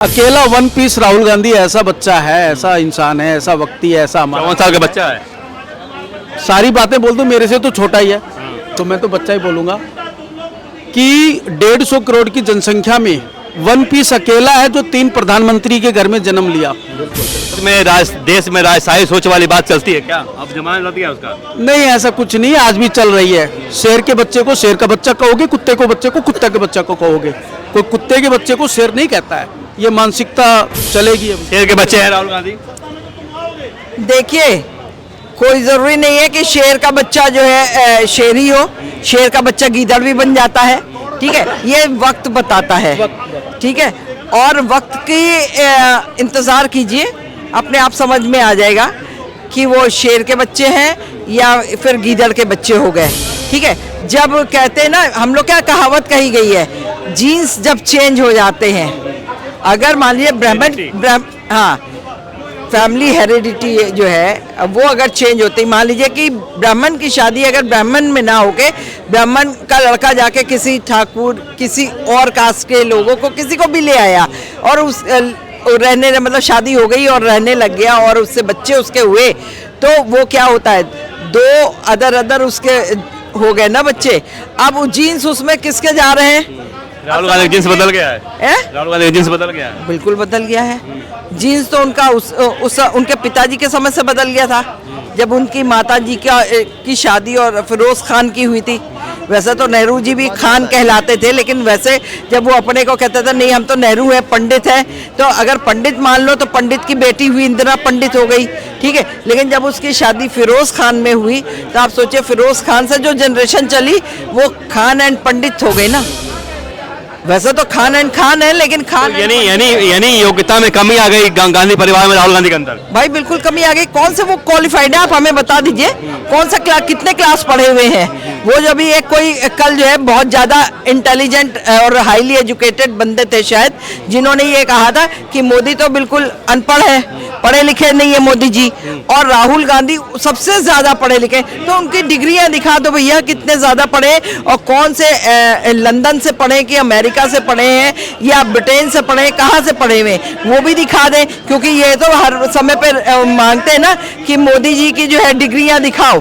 अकेला one piece Rahul Gandhi ऐसा बच्चा है, ऐसा इंसान है, ऐसा व्यक्ति है, ऐसा हमारा 54 साल का बच्चा है। सारी बातें बोल दूं, मेरे से तो छोटा ही है तो मैं तो बच्चा ही बोलूंगा कि 150 करोड़ की जनसंख्या में वन पीस अकेला है जो 3 प्रधानमंत्री के घर में जन्म लिया। देश में राजशाही सोच वाली बात चलती है क्या? अब जमाना लग गया उसका? नहीं, ऐसा कुछ नहीं है, आज भी चल रही है। शेर के बच्चे को शेर का बच्चा कहोगे, कुत्ते को बच्चे को कुत्ते के बच्चा को कहोगे, कोई कुत्ते के बच्चे को शेर नहीं कहता है। ये मानसिकता चलेगी। अभी शेर के बच्चे हैं राहुल गांधी। देखिए, कोई जरूरी नहीं है कि शेर का बच्चा जो है शेर ही हो। शेर का बच्चा गीदड़ भी बन जाता है, ठीक है। ये वक्त बताता है, ठीक है। और वक्त की इंतजार कीजिए, अपने आप समझ में आ जाएगा कि वो शेर के बच्चे हैं या फिर गीदड़ के बच्चे हो गए, ठीक है। जब कहते हैं ना, हम लोग क्या कहावत कही गई है, जीन्स जब चेंज हो जाते हैं, अगर मान लीजिए हाँ, फैमिली हेरिडिटी जो है वो अगर चेंज होती, मान लीजिए कि ब्राह्मण की शादी अगर ब्राह्मण में ना होके ब्राह्मण का लड़का जाके किसी ठाकुर, किसी और कास्ट के लोगों को, किसी को भी ले आया और उस रहने, मतलब शादी हो गई और रहने लग गया और उससे बच्चे उसके हुए, तो वो क्या होता है, 2 अदर उसके हो गए ना बच्चे। अब वो जीन्स उसमें किसके जा रहे हैं? राहुल गांधी जीन्स बदल गया है। राहुल गांधी जीन्स बदल गया है। बिल्कुल बदल गया है। जीन्स तो उनका उनके पिताजी के समय से बदल गया था, जब उनकी माताजी की शादी और फिरोज खान की हुई थी। वैसे तो नेहरू जी भी खान कहलाते थे, लेकिन वैसे जब वो अपने को कहते थे नहीं हम तो नेहरू है, पंडित है, तो अगर पंडित मान लो तो पंडित की बेटी हुई इंदिरा पंडित हो गई, ठीक है। लेकिन जब उसकी शादी फिरोज खान में हुई तो आप सोचिए, फिरोज खान से जो जनरेशन चली वो खान एंड पंडित हो गई ना। वैसे तो खान एंड खान है, लेकिन खान यानी योग्यता में कमी आ गई गांधी परिवार में राहुल गांधी के अंदर। भाई बिल्कुल कमी आ गई। कौन से वो क्वालिफाइड है, आप हमें बता दीजिए, कौन सा कितने क्लास पढ़े हुए हैं वो? जब भी एक कोई कल जो है बहुत ज्यादा इंटेलिजेंट और हाईली एजुकेटेड बंदे थे शायद, जिन्होंने ये कहा था कि मोदी तो बिल्कुल अनपढ़ है, पढ़े लिखे नहीं है मोदी जी, और राहुल गांधी सबसे ज्यादा पढ़े लिखे। तो उनकी डिग्रियां दिखा दो भैया, कितने ज्यादा पढ़े और कौन से लंदन से पढ़े कि अमेरिका से पढ़े हैं या ब्रिटेन से पढ़े, कहाँ से पढ़े हुए वो भी दिखा दें, क्योंकि ये तो हर समय पे मांगते हैं ना कि मोदी जी की जो है डिग्रियां दिखाओ।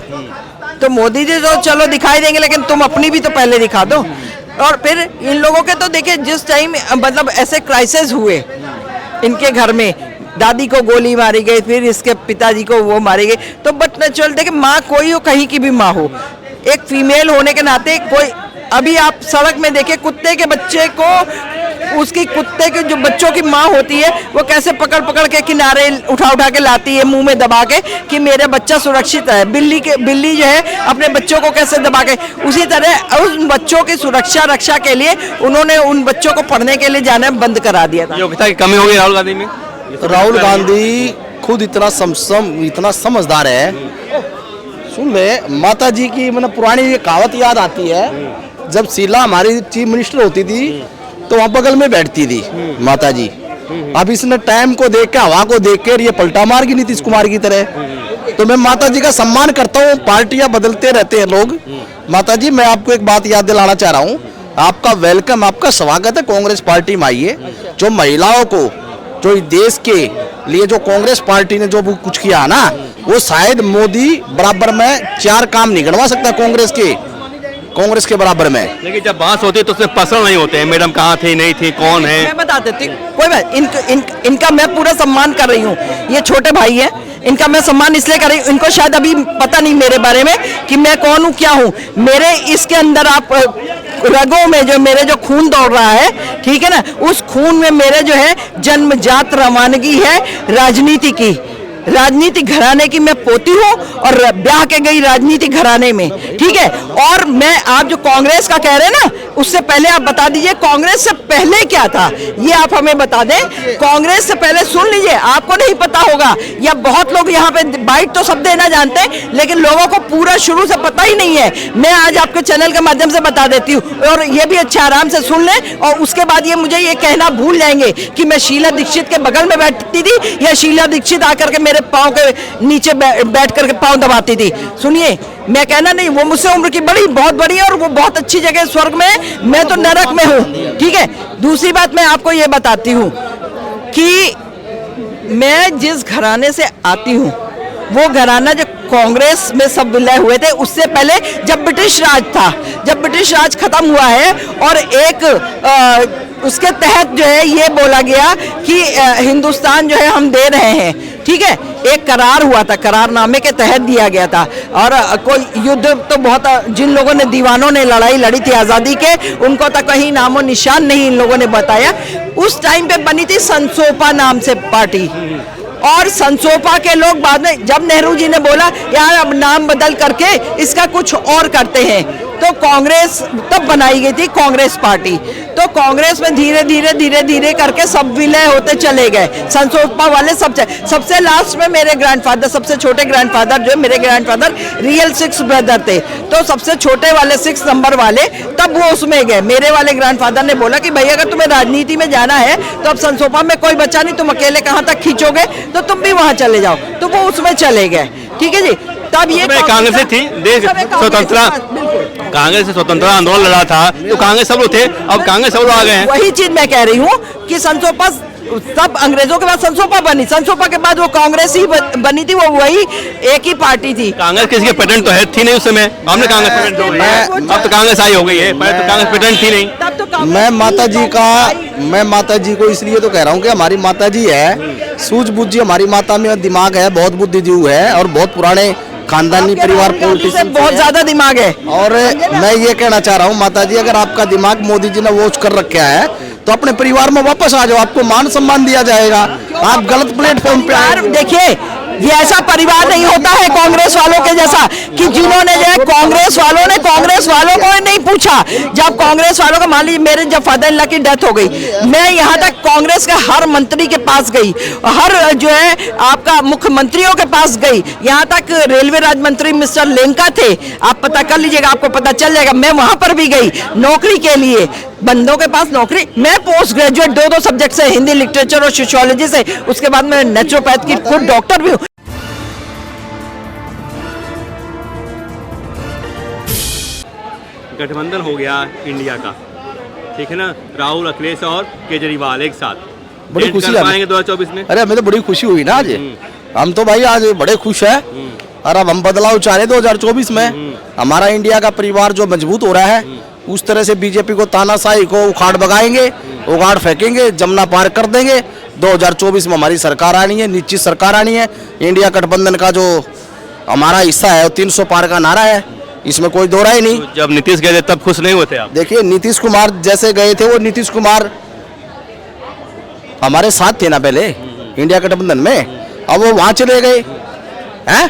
तो मोदी जी तो चलो दिखाई देंगे, लेकिन तुम अपनी भी तो पहले दिखा दो। और फिर इन लोगों के तो देखिए, जिस टाइम मतलब ऐसे क्राइसिस हुए इनके घर में, दादी को गोली मारी गई, फिर इसके पिताजी को वो मारी गई, तो बट नेचुरल देखिए, माँ कोई हो, कहीं की भी माँ हो, एक फीमेल होने के नाते कोई, अभी आप सड़क में देखे कुत्ते के बच्चे को, उसकी कुत्ते के जो बच्चों की माँ होती है वो कैसे पकड़ पकड़ के किनारे उठा के लाती है, मुंह में दबा के कि मेरा बच्चा सुरक्षित है। बिल्ली जो है अपने बच्चों को कैसे दबा के, उसी तरह उस बच्चों की रक्षा के लिए उन्होंने उन बच्चों को पढ़ने के लिए जाना बंद करा दिया था। योग्यता की कमी हो गई राहुल गांधी में। राहुल गांधी खुद इतना समझदार है। सुन ले, माता जी की मतलब पुरानी कहावत याद आती है, जब शीला हमारी चीफ मिनिस्टर होती थी तो वहाँ बगल में बैठती थी माता जी। अब इसने टाइम को देख के, हवा को देख कर ये पलटा मार गई नीतीश कुमार की तरह। तो मैं माता जी का सम्मान करता हूँ। पार्टियां बदलते रहते हैं लोग। माता जी, मैं आपको एक बात याद दिलाना चाह रहा हूँ, आपका वेलकम, आपका स्वागत है कांग्रेस पार्टी में। आइए, जो महिलाओं को, जो देश के लिए जो कांग्रेस पार्टी ने जो कुछ किया ना, वो शायद मोदी बराबर में 4 काम नहीं गिनवा सकता कांग्रेस के बराबर में। लेकिन जब बात होती है तो उसमें पर्सनल नहीं होते हैं, मैडम कहाँ थी, नहीं थी, कौन है। मैं बता देती हूँ, कोई बात, इनका मैं पूरा सम्मान कर रही हूँ। ये छोटे भाई है, इनका मैं सम्मान इसलिए कर रही हूँ, इनको शायद अभी पता नहीं मेरे बारे में कि मैं कौन हूँ, क्या हूँ। मेरे इसके अंदर आप रगों में जो मेरे जो खून दौड़ रहा है, ठीक है ना, उस खून में मेरे जो है जन्मजात रवानगी है राजनीति की। राजनीति घराने की मैं पोती हूँ और ब्याह के गई राजनीति घराने में, ठीक है। और मैं, आप जो कांग्रेस का कह रहे हैं ना, उससे पहले आप बता दीजिए कांग्रेस से पहले क्या था, ये आप हमें बता दें। कांग्रेस से पहले सुन लीजिए, आपको नहीं पता होगा, या बहुत लोग यहाँ पे बाइट तो सब देना जानते हैं, लेकिन लोगों को पूरा शुरू से पता ही नहीं है। मैं आज आपके चैनल के माध्यम से बता देती हूँ, और ये भी अच्छा आराम से सुन लें, और उसके बाद ये मुझे ये कहना भूल जाएंगे कि मैं शीला दीक्षित के बगल में बैठती थी या शीला दीक्षित आकर के मेरे पाँव के नीचे बैठ करके पाँव दबाती थी। सुनिए, मैं कहना नहीं, वो मुझसे उम्र की बड़ी, बहुत बड़ी है और वो बहुत अच्छी जगह स्वर्ग में है, मैं तो नरक में हूँ, ठीक है। दूसरी बात मैं आपको ये बताती हूँ, कि मैं जिस घराने से आती हूँ वो घराना जो कांग्रेस में सब विलय हुए थे, उससे पहले जब ब्रिटिश राज था, जब ब्रिटिश राज खत्म हुआ है और एक उसके तहत जो है ये बोला गया कि हिंदुस्तान जो है हम दे रहे हैं, ठीक है। एक करार हुआ था, करारनामे के तहत दिया गया था। और कोई युद्ध तो बहुत, जिन लोगों ने दीवानों ने लड़ाई लड़ी थी आज़ादी के, उनको तो कहीं नामो निशान नहीं इन लोगों ने बताया। उस टाइम पे बनी थी संसोपा नाम से पार्टी, और संसोपा के लोग बाद में, जब नेहरू जी ने बोला यार अब नाम बदल करके इसका कुछ और करते हैं, तो कांग्रेस तब बनाई गई थी कांग्रेस पार्टी। तो कांग्रेस में धीरे धीरे धीरे धीरे करके सब विलय होते चले गए, संसोपा वाले सबसे लास्ट में मेरे ग्रैंडफादर, सबसे छोटे ग्रैंडफादर जो मेरे ग्रैंडफादर रियल 6 ब्रदर थे, तो सबसे छोटे वाले 6 नंबर वाले तब वो उसमें गए। मेरे वाले ग्रैंडफादर ने बोला कि भाई अगर तुम्हें राजनीति में जाना है तो अब संसोपा में कोई बच्चा नहीं, तुम अकेले कहाँ तक खींचोगे, तो तुम भी वहां चले जाओ, तो वो उसमें चले गए, ठीक है जी। तब ये कांग्रेस से थी, देश स्वतंत्रता, कांग्रेस से स्वतंत्रता आंदोलन लड़ा था, तो कांग्रेस सब लोग थे, अब कांग्रेस सब लोग आ गए हैं। वही चीज मैं कह रही हूँ कि संसोपा तब अंग्रेजों के बाद संसोपा बनी, संसोपा के बाद वो कांग्रेस ही बनी थी, वो वही एक ही पार्टी थी। कांग्रेस किसी के पेटेंट तो है थी नहीं उस समय, हमने कांग्रेस पेटेंट हो गई है, अब तो कांग्रेस आई हो गई है, पहले तो कांग्रेस पेटेंट थी नहीं। तब तो मैं माता जी को इसलिए तो कह रहा हूँ कि हमारी माता जी है, सूझबूझ हमारी माता में दिमाग है, बहुत बुद्धिजीवी है और बहुत पुराने खानदानी परिवार पॉलिटिशियन, बहुत ज्यादा दिमाग है। और मैं ये कहना चाह रहा हूँ माता जी, अगर आपका दिमाग मोदी जी ने वॉच कर रखा है तो अपने परिवार में वापस आ जाओ, आपको मान सम्मान दिया जाएगा। आप गलत प्लेटफॉर्म पे आए। देखिए ये ऐसा परिवार नहीं होता है कांग्रेस वालों के जैसा कि जिन्होंने जो है कांग्रेस वालों को नहीं पूछा। जब कांग्रेस वालों का, मान लीजिए मेरे जब फादर इन लॉ की डेथ हो गई, मैं यहाँ तक कांग्रेस के हर मंत्री के पास गई, हर जो है आपका मुख्यमंत्रियों के पास गई, यहाँ तक रेलवे राज्य मंत्री मिस्टर लेंका थे, आप पता कर लीजिएगा, आपको पता चल जाएगा। मैं वहां पर भी गई नौकरी के लिए, बंदों के पास नौकरी। मैं पोस्ट ग्रेजुएट 2 सब्जेक्ट से, हिंदी लिटरेचर और सोशियोलॉजी से, उसके बाद मैं नेचुरोपैथ की खुद डॉक्टर भी हूँ। गठबंधन हो गया इंडिया का, ठीक है ना, राहुल, अखिलेश और केजरीवाल एक साथ, बड़ी खुशी आएंगे 2024 में। अरे हमें तो बड़ी खुशी हुई ना आज, हम तो भाई आज बड़े खुश हैं। और अब हम बदलाव चाह रहे 2024 में, हमारा इंडिया का परिवार जो मजबूत हो रहा है, उस तरह से बीजेपी को, तानाशाही को उखाड़ भगाएंगे, उगाड़ फेंकेंगे, जमुना पार कर देंगे। 2024 में हमारी सरकार आनी है, निश्चित सरकार आनी है। इंडिया गठबंधन का जो हमारा हिस्सा है वो 300 पार का नारा है, इसमें कोई दो राय नहीं। तो जब नीतीश गए थे तब खुश नहीं होते आप? देखिए नीतीश कुमार जैसे गए थे, वो नीतीश कुमार हमारे साथ थे ना पहले इंडिया गठबंधन में, अब वो वहां चले गए हैं।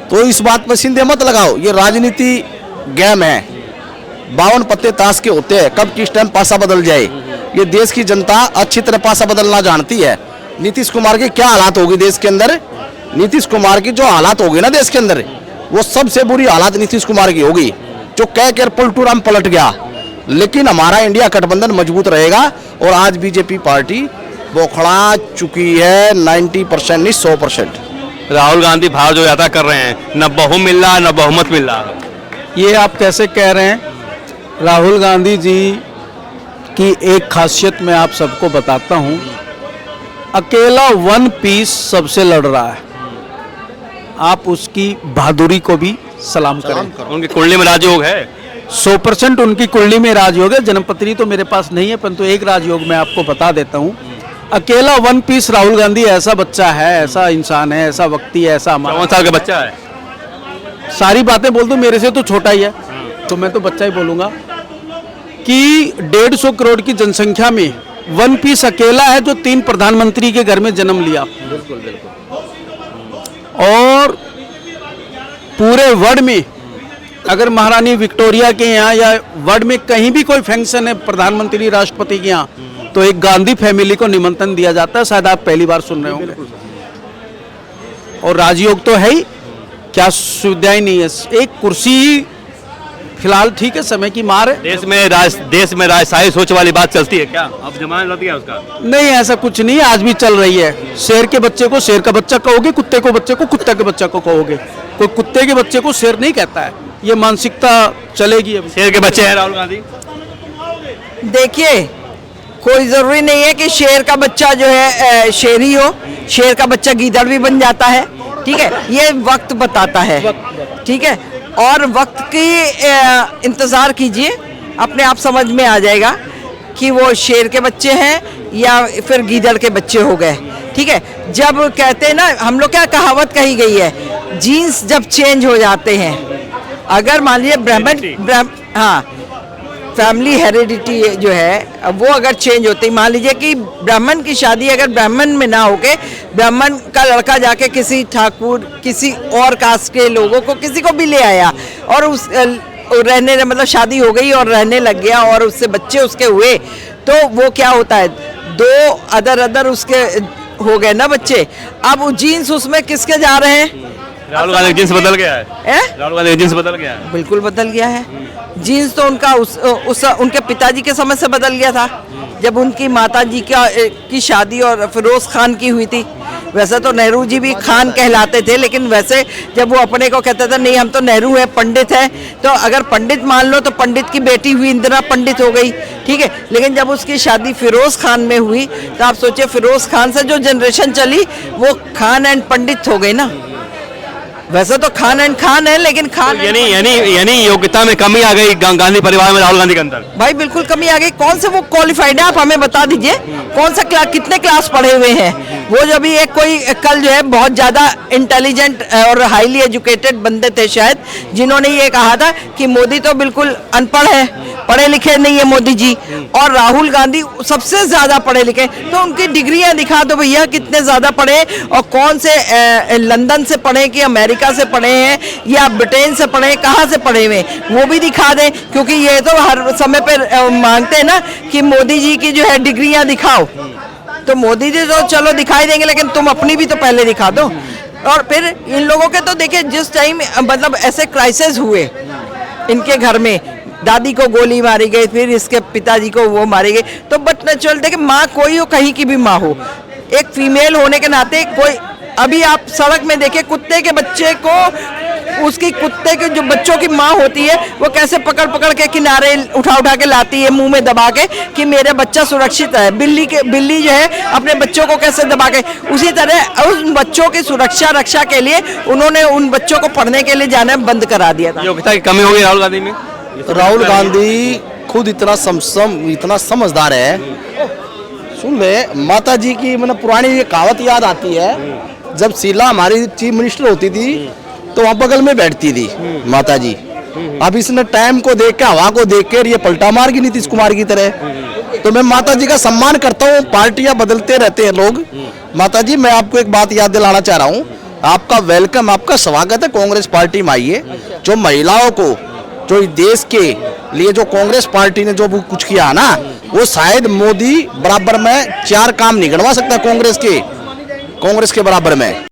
तो इस बात पर सिंधे मत लगाओ, ये राजनीति गेम है, 52 पत्ते ताश के होते हैं, कब किस टाइम पासा बदल जाए। ये देश की जनता अच्छी तरह पासा बदलना जानती है। नीतीश कुमार की क्या हालात होगी देश के अंदर, नीतीश कुमार की जो हालात होगी ना देश के अंदर, वो सबसे बुरी हालात नीतीश कुमार की होगी, जो कह कर पलटू राम पलट गया। लेकिन हमारा इंडिया गठबंधन मजबूत रहेगा और आज बीजेपी पार्टी बौखला चुकी है 90% नहीं 100%। राहुल गांधी बाहर जो यात्रा कर रहे हैं, न बहु मिल रहा न बहुमत मिल रहा। ये आप कैसे कह रहे हैं? राहुल गांधी जी की एक खासियत मैं आप सबको बताता हूं, अकेला 1 पीस सबसे लड़ रहा है। आप उसकी बहादुरी को भी सलाम करें। उनकी कुंडली में राजयोग है, 100% उनकी कुंडली में राजयोग है। जन्मपत्री तो मेरे पास नहीं है, परंतु एक राजयोग मैं आपको बता देता हूं। अकेला 1 पीस राहुल गांधी ऐसा बच्चा है, ऐसा इंसान है, ऐसा व्यक्ति है, ऐसा 54 साल का बच्चा है। सारी बातें बोल दूं, मेरे से तो छोटा ही है, तो मैं तो बच्चा ही बोलूंगा कि 150 करोड़ की जनसंख्या में 1 पीस अकेला है जो 3 प्रधानमंत्री के घर में जन्म लिया। बिल्कुल बिल्कुल। और पूरे वर्ल्ड में अगर महारानी विक्टोरिया के यहाँ या वर्ल्ड में कहीं भी कोई फंक्शन है प्रधानमंत्री राष्ट्रपति के यहाँ, तो एक गांधी फैमिली को निमंत्रण दिया जाता है। शायद आप पहली बार सुन रहे होंगे। और राजयोग तो है ही, क्या सुविधाएं नहीं है, एक कुर्सी फिलहाल ठीक है, समय की मार है। देश में राजशाही सोच वाली बात चलती है क्या? अब जमाना लग गया उसका? नहीं, ऐसा कुछ नहीं, आज भी चल रही है। शेर के बच्चे को शेर का बच्चा कहोगे, कुत्ते को बच्चे को कुत्ते के बच्चा को कहोगे, कोई कुत्ते के बच्चे को शेर नहीं कहता है। ये मानसिकता चलेगी अभी। शेर के बच्चे हैं राहुल गांधी। देखिए कोई जरूरी नहीं है कि शेर का बच्चा जो है शेर ही हो, शेर का बच्चा गीदड़ भी बन जाता है, ठीक है, ये वक्त बताता है, ठीक है। और वक्त की इंतजार कीजिए, अपने आप समझ में आ जाएगा कि वो शेर के बच्चे हैं या फिर गीदड़ के बच्चे हो गए, ठीक है। जब कहते हैं ना, हम लोग क्या कहावत कही गई है, जीन्स जब चेंज हो जाते हैं, अगर मान लीजिए हाँ, फैमिली हेरिडिटी जो है वो अगर चेंज होती, मान लीजिए कि ब्राह्मण की शादी अगर ब्राह्मण में ना होके ब्राह्मण का लड़का जाके किसी ठाकुर, किसी और कास्ट के लोगों को, किसी को भी ले आया और उस रहने, मतलब शादी हो गई और रहने लग गया और उससे बच्चे उसके हुए, तो वो क्या होता है, दो अदर उसके हो गए ना बच्चे। अब वो जीन्स उसमें किसके जा रहे हैं? राहुल गांधी जीन्स बदल गया है, राहुल गांधी जीन्स बदल गया है, बिल्कुल बदल गया है। जीन्स तो उनका उनके पिताजी के समय से बदल गया था, जब उनकी माताजी की शादी और फिरोज खान की हुई थी। वैसे तो नेहरू जी भी खान कहलाते थे, लेकिन वैसे जब वो अपने को कहते थे नहीं हम तो नेहरू है, पंडित है, तो अगर पंडित मान लो तो पंडित की बेटी हुई इंदिरा पंडित हो गई, ठीक है। लेकिन जब उसकी शादी फिरोज खान में हुई तो आप सोचिए फिरोज खान से जो जनरेशन चली वो खान एंड पंडित हो गई ना। वैसे तो खान एंड खान है, लेकिन खान तो यानी योग्यता में कमी आ गई गांधी परिवार में, राहुल गांधी के अंदर। भाई बिल्कुल कमी आ गई। कौन से वो क्वालिफाइड है, आप हमें बता दीजिए, कौन सा क्लास, कितने क्लास पढ़े हुए हैं वो? जब भी एक कोई कल जो है बहुत ज्यादा इंटेलिजेंट और हाईली एजुकेटेड बंदे थे शायद, जिन्होंने ये कहा था कि मोदी तो बिल्कुल अनपढ़ है, पढ़े लिखे नहीं है मोदी जी, और राहुल गांधी सबसे ज्यादा पढ़े लिखे। तो उनकी डिग्रियां दिखा दो भैया, कितने ज्यादा पढ़े और कौन से लंदन से पढ़े कि अमेरिका से पढ़े हैं या ब्रिटेन से पढ़े, कहाँ से पढ़े हुए, वो भी दिखा दें। क्योंकि ये तो हर समय पे मांगते हैं ना कि मोदी जी की जो है डिग्रियां दिखाओ, तो मोदी जी तो चलो दिखाई देंगे, लेकिन तुम अपनी भी तो पहले दिखा दो। और फिर इन लोगों के तो देखिए, जिस टाइम मतलब ऐसे क्राइसिस हुए इनके घर में, दादी को गोली मारी गई, फिर इसके पिताजी को वो मारी गई, तो बट नेचुरल देखिए, माँ कोई हो, कहीं की भी माँ हो, एक फीमेल होने के नाते कोई, अभी आप सड़क में देखिए कुत्ते के बच्चे को, उसकी कुत्ते के जो बच्चों की माँ होती है वो कैसे पकड़ के किनारे उठा के लाती है, मुंह में दबा के कि मेरा बच्चा सुरक्षित है। बिल्ली जो है अपने बच्चों को कैसे दबा के, उसी तरह उन बच्चों की सुरक्षा रक्षा के लिए उन्होंने उन बच्चों को पढ़ने के लिए जाना बंद करा दिया था। योग्यता की कमी हो गई राहुल गांधी में। राहुल गांधी खुद इतना समझदार है। सुन ले, माता जी की मतलब पुरानी ये कहावत याद आती है, जब शीला हमारी चीफ मिनिस्टर होती थी तो वहाँ बगल में बैठती थी माता जी। अब इसने टाइम को देख के, हवा को देख कर ये पलटा मार गई नीतीश कुमार की तरह। तो मैं माता जी का सम्मान करता हूँ, पार्टियां बदलते रहते हैं लोग। माता जी, मैं आपको एक बात याद दिलाना चाह रहा हूँ, आपका वेलकम, आपका स्वागत है कांग्रेस पार्टी में आइए। जो महिलाओं को, जो देश के लिए जो कांग्रेस पार्टी ने जो कुछ किया ना, वो शायद मोदी बराबर में 4 काम नहीं गणवा सकता कांग्रेस के बराबर में।